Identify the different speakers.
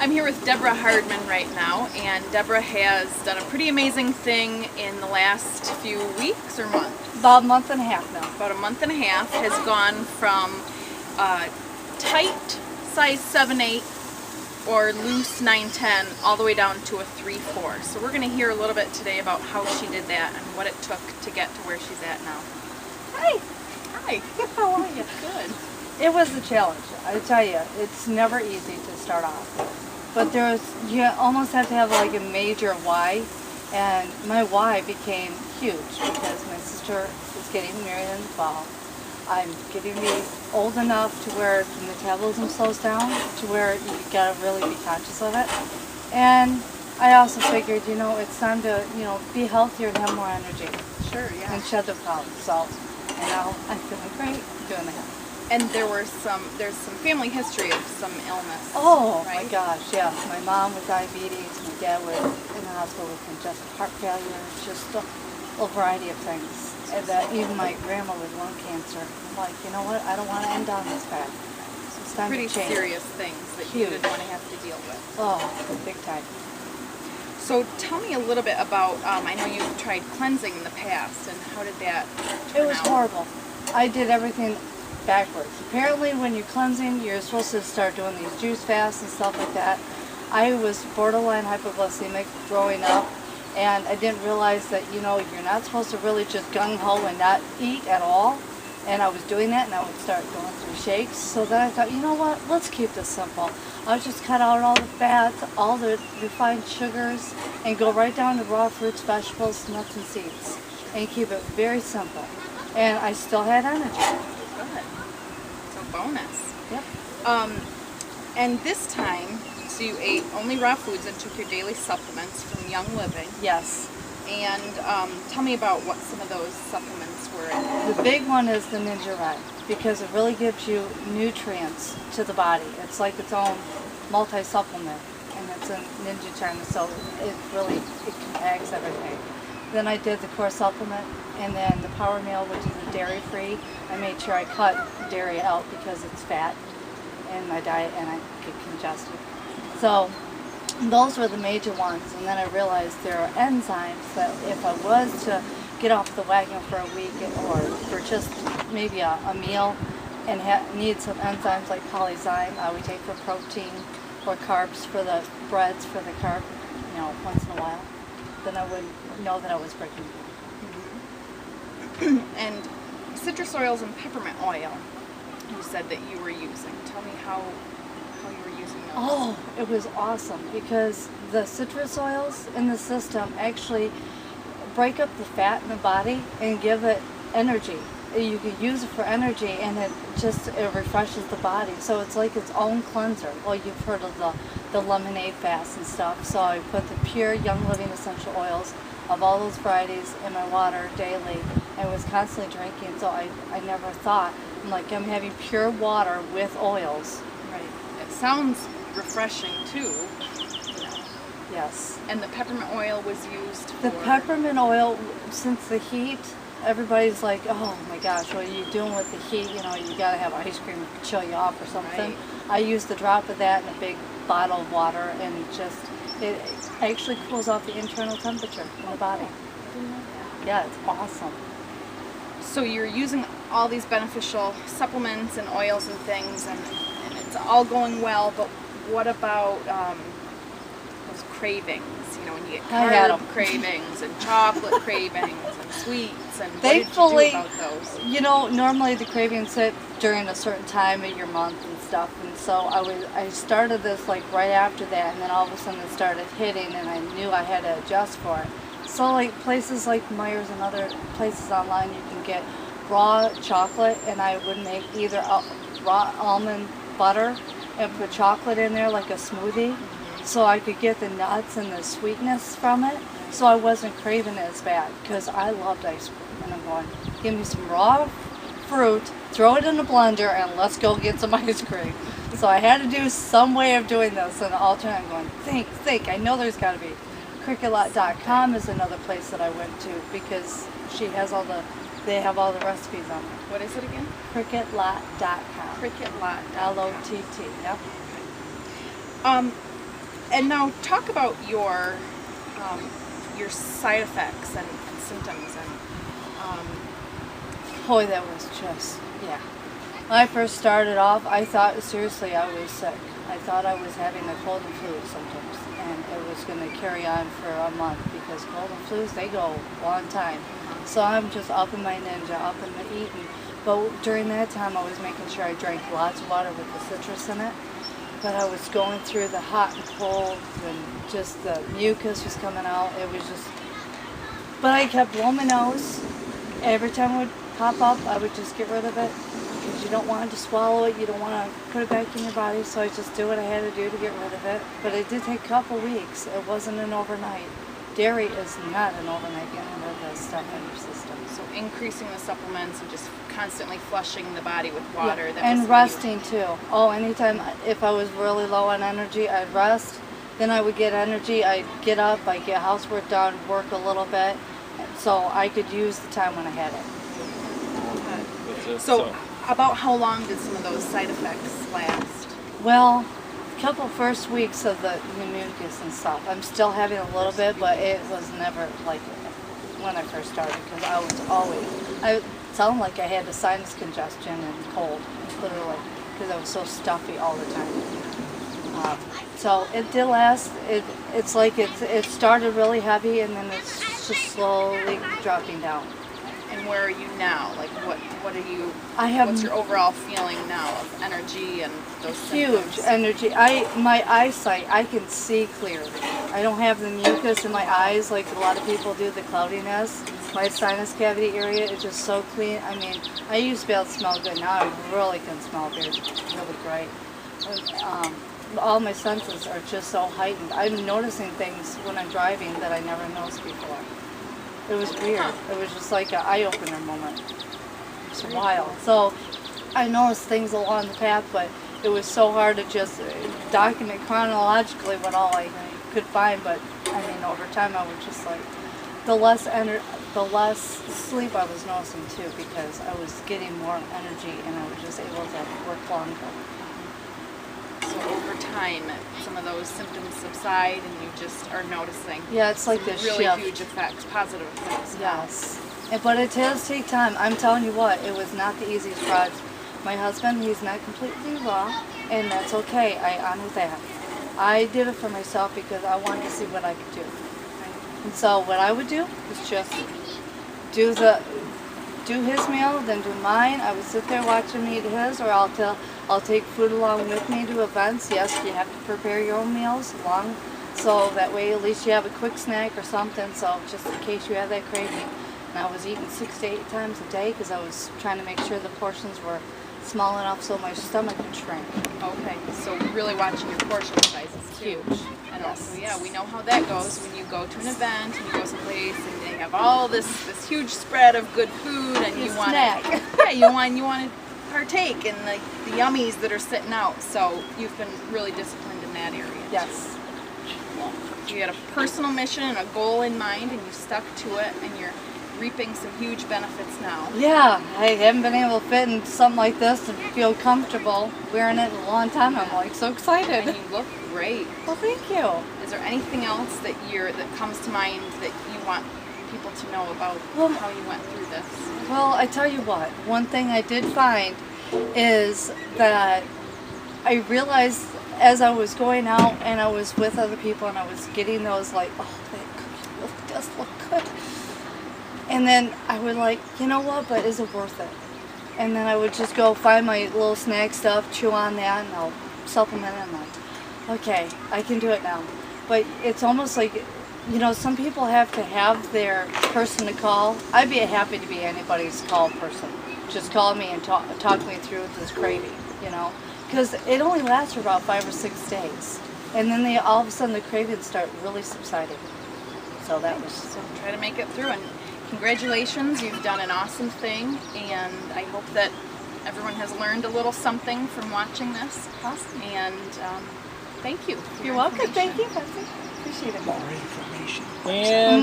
Speaker 1: I'm here with Deborah Hardman right now, and Deborah has done a pretty amazing thing in the last few weeks or months.
Speaker 2: About a month and a half now.
Speaker 1: About a month and a half, has gone from tight size 7/8 or loose 9/10 all the way down to a 3/4. So we're going to hear a little bit today about how she did that and what it took to get to where she's at now.
Speaker 2: Hi.
Speaker 1: Hi, how are you? Good.
Speaker 2: It was a challenge. I tell you, it's never easy to start off. But you almost have to have like a major why. And my why became huge because my sister is getting married in the fall. I'm getting to be old enough to where the metabolism slows down, to where you gotta really be conscious of it. And I also figured, it's time to, be healthier and have more energy.
Speaker 1: Sure, yeah.
Speaker 2: And shed the pounds. So, and now I'm feeling great doing that.
Speaker 1: And there's some family history of some illness.
Speaker 2: Oh,
Speaker 1: right?
Speaker 2: my gosh, yeah. My mom with diabetes, my dad was in the hospital with congestive heart failure, just a variety of things. And even my grandma with lung cancer. I'm like, you know what, I don't want to end on this path. So it's time
Speaker 1: Pretty
Speaker 2: to change.
Speaker 1: serious things that you didn't want to have to deal with.
Speaker 2: Oh, big time.
Speaker 1: So tell me a little bit about, I know you've tried cleansing in the past, and how did that turn
Speaker 2: It was
Speaker 1: out?
Speaker 2: horrible. I did everything backwards. Apparently when you're cleansing, you're supposed to start doing these juice fasts and stuff like that. I was borderline hypoglycemic growing up, and I didn't realize that, you're not supposed to really just gung-ho and not eat at all. And I was doing that, and I would start going through shakes. So then I thought, you know what, let's keep this simple. I'll just cut out all the fats, all the refined sugars, and go right down to raw fruits, vegetables, nuts, and seeds. And keep it very simple. And I still had energy.
Speaker 1: Good. So bonus.
Speaker 2: Yep.
Speaker 1: And this time, so you ate only raw foods and took your daily supplements from Young Living.
Speaker 2: Yes.
Speaker 1: And tell me about what some of those supplements were.
Speaker 2: The big one is the Ninja Red because it really gives you nutrients to the body. It's like its own multi-supplement, and it's in Ninja China, so it compacts everything. Then I did the core supplement, and then the Power Meal, which is a dairy-free. I made sure I cut dairy out because it's fat in my diet and I get congested. So those were the major ones, and then I realized there are enzymes that if I was to get off the wagon for a week or for just maybe a meal and need some enzymes like polyzyme, I would take for protein or carbs for the breads for the carb, once in a while, then I would know that I was breaking even.
Speaker 1: And citrus oils and peppermint oil, you said that you were using. Tell me how you were using those.
Speaker 2: Oh, it was awesome because the citrus oils in the system actually break up the fat in the body and give it energy. You can use it for energy, and it refreshes the body. So it's like its own cleanser. Well, you've heard of the lemonade fast and stuff. So I put the pure Young Living essential oils of all those varieties in my water daily, and was constantly drinking. So I never thought, I'm having pure water with oils.
Speaker 1: Right. It sounds refreshing too.
Speaker 2: Yes.
Speaker 1: And the peppermint oil was used for...
Speaker 2: The peppermint oil, since the heat, everybody's like, oh my gosh, what are you doing with the heat? You gotta have ice cream to chill you off or something.
Speaker 1: Right.
Speaker 2: I used a drop of that in a big bottle of water, and it actually cools off the internal temperature in the body. Yeah, it's awesome.
Speaker 1: So you're using all these beneficial supplements and oils and things, and it's all going well, but what about those cravings? When you get carb cravings and chocolate cravings and sweets, and
Speaker 2: Thankfully,
Speaker 1: what did you do about those?
Speaker 2: Normally the cravings hit during a certain time of your month and stuff, and so I started this right after that, and then all of a sudden it started hitting, and I knew I had to adjust for it. So places like Myers and other places online, you can get raw chocolate, and I would make either raw almond butter and put chocolate in there like a smoothie, so I could get the nuts and the sweetness from it, so I wasn't craving it as bad, because I loved ice cream, and I'm going, give me some raw fruit, throw it in a blender, and let's go get some ice cream. So I had to do some way of doing this, and alternate, I'm going, think, I know there's got to be. Cricketlot.com is another place that I went to, because they have all the recipes on there.
Speaker 1: What is it again?
Speaker 2: Cricketlot.com.
Speaker 1: Cricketlot.
Speaker 2: L-O-T-T, yep.
Speaker 1: And now talk about your side effects and symptoms and
Speaker 2: Boy, that was just, yeah. When I first started off, I thought seriously I was sick. I thought I was having a cold and flu symptoms, and it was going to carry on for a month because cold and flus, they go a long time. So I'm just up in my ninja, up in the eating. But during that time, I was making sure I drank lots of water with the citrus in it. But I was going through the hot and cold, and just the mucus was coming out. It was just, but I kept blowing my nose. Every time it would pop up, I would just get rid of it. Because you don't want to swallow it, you don't want to put it back in your body, so I just do what I had to do to get rid of it. But it did take a couple weeks. It wasn't an overnight. Dairy is not an overnight getting rid of that stuff in your system.
Speaker 1: so increasing the supplements and just constantly flushing the body with water.
Speaker 2: Yeah.
Speaker 1: That
Speaker 2: And
Speaker 1: was
Speaker 2: resting too. Oh, anytime if I was really low on energy, I'd rest. Then I would get energy. I'd get up, I'd get housework done, work a little bit, so I could use the time when I had it.
Speaker 1: So about how long did some of those side effects last?
Speaker 2: Well, a couple first weeks of the mucus and stuff. I'm still having a little bit, but it was never like when I first started because I would sound like I had a sinus congestion and cold, literally, because I was so stuffy all the time. So it did last. It's like it started really heavy and then it's just slowly dropping down.
Speaker 1: And where are you now? Like what are you?
Speaker 2: I
Speaker 1: What's your overall feeling now of energy and those
Speaker 2: huge
Speaker 1: symptoms?
Speaker 2: energy. My eyesight, I can see clearly. I don't have the mucus in my eyes like a lot of people do, the cloudiness. My sinus cavity area is just so clean. I mean, I used to be able to smell good. Now I really can smell good, really great. And, all my senses are just so heightened. I'm noticing things when I'm driving that I never noticed before. It was weird. It was just like an eye-opener moment. It's wild. So I noticed things along the path, but it was so hard to just document chronologically what all I could find. But I mean, over time, I was just like, the less sleep I was noticing too, because I was getting more energy and I was just able to work longer.
Speaker 1: So over time, some of those symptoms subside, and you just are noticing.
Speaker 2: Yeah, it's like this
Speaker 1: really
Speaker 2: shift.
Speaker 1: huge effects, positive effects.
Speaker 2: Yes, but it does take time. I'm telling you what, it was not the easiest project. My husband, he's not completely raw, and that's okay. I honor that. I did it for myself because I wanted to see what I could do. And so what I would do is just do his meal, then do mine. I would sit there watching him eat his, or I'll take food along with me to events. Yes, you have to prepare your own meals along, so that way at least you have a quick snack or something, so just in case you have that craving. And I was eating 6 to 8 times a day because I was trying to make sure the portions were small enough so my stomach could shrink.
Speaker 1: Okay, so really watching your portion sizes too.
Speaker 2: Huge.
Speaker 1: And also, yeah, we know how that goes when you go to an event and you go someplace and they have all this huge spread of good food and you want
Speaker 2: snack.
Speaker 1: yeah, you want to partake in the yummies that are sitting out. So you've been really disciplined in that area.
Speaker 2: Yes.
Speaker 1: Well, you had a personal mission and a goal in mind, and you stuck to it, and you're reaping some huge benefits now.
Speaker 2: Yeah, I haven't been able to fit in something like this and feel comfortable wearing it in a long time. I'm like so excited.
Speaker 1: And you look great.
Speaker 2: Well, thank you.
Speaker 1: Is there anything else that comes to mind that you want people to know about how you went through this?
Speaker 2: Well, I tell you what, one thing I did find is that I realized as I was going out and I was with other people and I was getting those like, oh, that cookie does look good. And then I would like, you know what, but is it worth it? And then I would just go find my little snack stuff, chew on that, and I'll supplement it. I'm like, okay, I can do it now. But it's almost like, you know, some people have to have their person to call. I'd be happy to be anybody's call person. Just call me and talk me through this craving, you know. Because it only lasts for about 5 or 6 days. And then all of a sudden the cravings start really subsiding. So that was...
Speaker 1: So try to make it through, and congratulations, you've done an awesome thing, and I hope that everyone has learned a little something from watching this.
Speaker 2: Awesome.
Speaker 1: And thank you.
Speaker 2: You're welcome. Thank you, Betsy. Appreciate it.
Speaker 3: More information.
Speaker 4: And